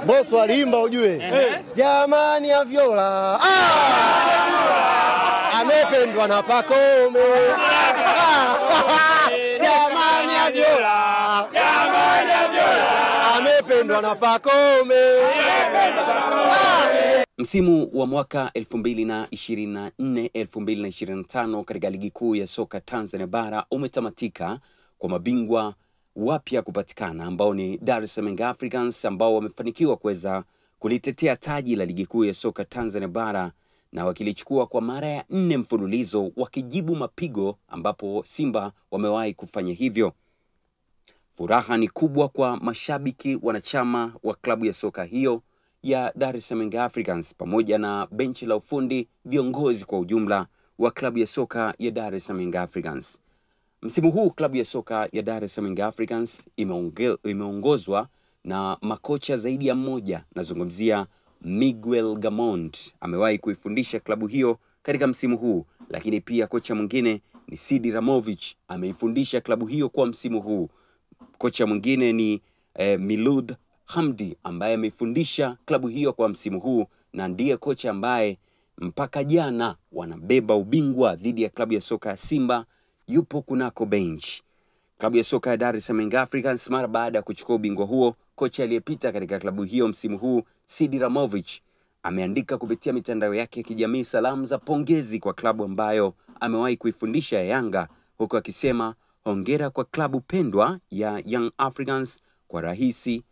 Boss walimba ujue. Jamani ya Viola. Amependwa na Pacome. Jamani ya Viola. Jamani ya Viola. Amependwa na Pacome. Msimu wa mwaka 2024-2025 katika ligi kuu ya soka Tanzania bara umetamatika kwa mabingwa wapya kupatikana ambao ni Dar es Salaam Africans ambao wamefanikiwa kuweza kulitetea taji la ligi kuu ya soka Tanzania bara na wakilichukua kwa mara ya 4 mfululizo wakijibu mapigo ambapo Simba wamewahi kufanya hivyo. Furaha ni kubwa kwa mashabiki wanachama wa klabu ya soka hiyo ya Dar es Salaam Africans pamoja na benchi la ufundi, viongozi kwa ujumla wa klabu ya soka ya Dar es Salaam Africans. Msimu huu klabu ya soka ya Dar es Salaam Africans imeongozwa na makocha zaidi ya mmoja. Nazungumzia Miguel Gamond, amewahi kuifundisha klabu hiyo katika msimu huu, lakini pia kocha mwingine ni Sidi Ramovic, ameifundisha klabu hiyo kwa msimu huu. Kocha mwingine ni Milud Hamdi ambaye ameifundisha klabu hiyo kwa msimu huu na ndiye kocha ambaye mpaka jana wanabeba ubingwa dhidi ya klabu ya soka ya Simba yupo kunako bench. Klabu ya soka ya Dar es Salaam Africans mara baada ya kuchukua ubingwa huo, kocha aliyepita katika klabu hiyo msimu huu Sidi Ramovic ameandika kupitia mitandao yake ya kijamii salamu za pongezi kwa klabu ambayo amewahi kuifundisha ya Yanga, huko akisema hongera kwa klabu pendwa ya Young Africans, kwa Rahisi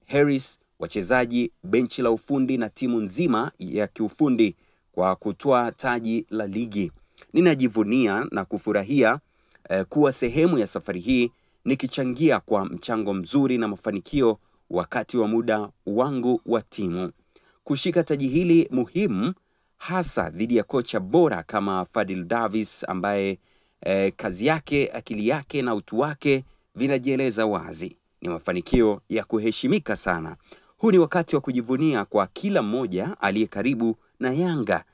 Harris, wachezaji, benchi la ufundi na timu nzima ya kiufundi kwa kutoa taji la ligi. Ninajivunia na kufurahia kuwa sehemu ya safari hii, nikichangia kwa mchango mzuri na mafanikio wakati wa muda wangu wa timu. Kushika taji hili muhimu hasa dhidi ya kocha bora kama Fadil Davis ambaye kazi yake, akili yake na utu wake vinajieleza wazi. Ni mafanikio ya kuheshimika sana. Huu ni wakati wa kujivunia kwa kila mmoja aliye karibu na Yanga.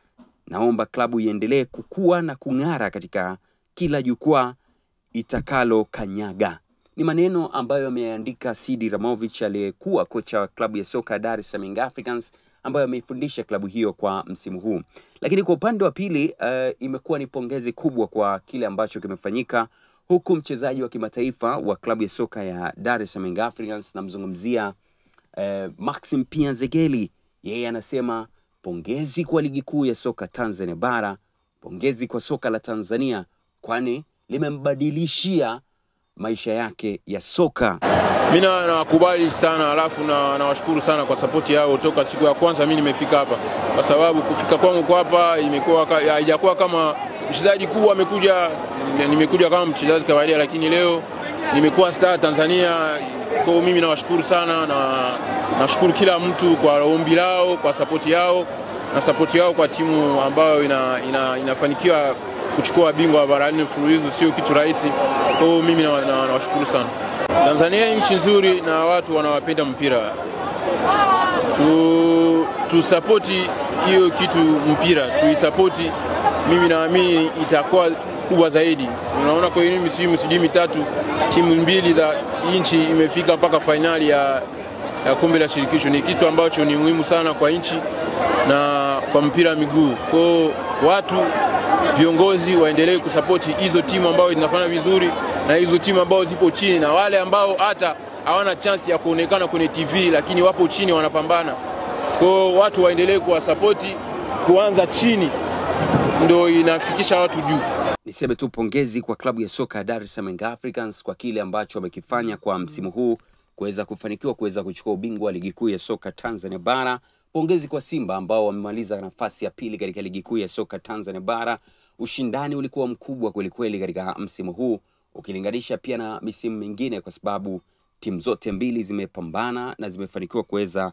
Naomba klabu iendelee kukua na kung'ara katika kila jukwaa itakalo kanyaga. Ni maneno ambayo ameandika Sidi Ramovic aliyekuwa kocha wa klabu ya soka Dar es Salaam Africans ambayo ameifundisha klabu hiyo kwa msimu huu. Lakini kwa upande wa pili imekuwa ni pongezi kubwa kwa kile ambacho kimefanyika, huku mchezaji wa kimataifa wa klabu ya soka ya Dar es Salaam Africans, namzungumzia Maxim Pianzegeli, yeye anasema pongezi kwa ligi kuu ya soka Tanzania bara, pongezi kwa soka la Tanzania kwani limembadilishia maisha yake ya soka. Mimi nawakubali sana, alafu nawashukuru sana kwa support yao toka siku ya kwanza mimi nimefika hapa, kwa sababu kufika kwangu kwa hapa imekuwa haijakuwa kama mchezaji kubwa nimekuja kama mchezaji kawaida, lakini leo nimekuwa star Tanzania. Kwa mimi nawashukuru sana na nashukuru kila mtu kwa ombi lao, kwa support yao na support yao kwa timu ambayo inafanikiwa kuchukua bingwa barani mfululizo, sio kitu rahisi. Kwa mimi nawashukuru sana. Tanzania nchi nzuri na watu wanawapenda mpira. Tu support hiyo kitu mpira, tuisupport. Mimi naamini itakuwa kubwa zaidi. Unaona kwa hiyo msimu 3 timu mbili za nchi imefika mpaka finali ya kombe la shirikisho. Ni kitu ambacho ni muhimu sana kwa nchi na kwa mpira miguu. Kwa watu viongozi waendelee kusupport hizo timu ambazo zinafanya vizuri na hizo timu ambazo zipo chini, na wale ambao hata hawana chance ya kuonekana kwenye TV lakini wapo chini wanapambana. Kwa watu waendelee kuwasupport, kuanza chini ndio inafikisha watu juu. Niseme tu pongezi kwa klabu ya soka ya Dar es Salaam Africans kwa kile ambacho wamekifanya kwa msimu huu kuweza kufanikiwa kuweza kuchukua ubingwa wa ligi kuu ya soka Tanzania bara. Pongezi kwa Simba ambao wamemaliza nafasi ya pili katika ligi kuu ya soka Tanzania bara. Ushindani ulikuwa mkubwa kweli kweli katika msimu huu ukilinganisha pia na misimu mingine, kwa sababu timu zote mbili zimepambana na zimefanikiwa kuweza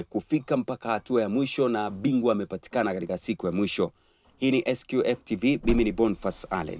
kufika mpaka hatua ya mwisho na bingwa amepatikana katika siku ya mwisho. Hii ni SQF TV, mimi ni Boniface Allen.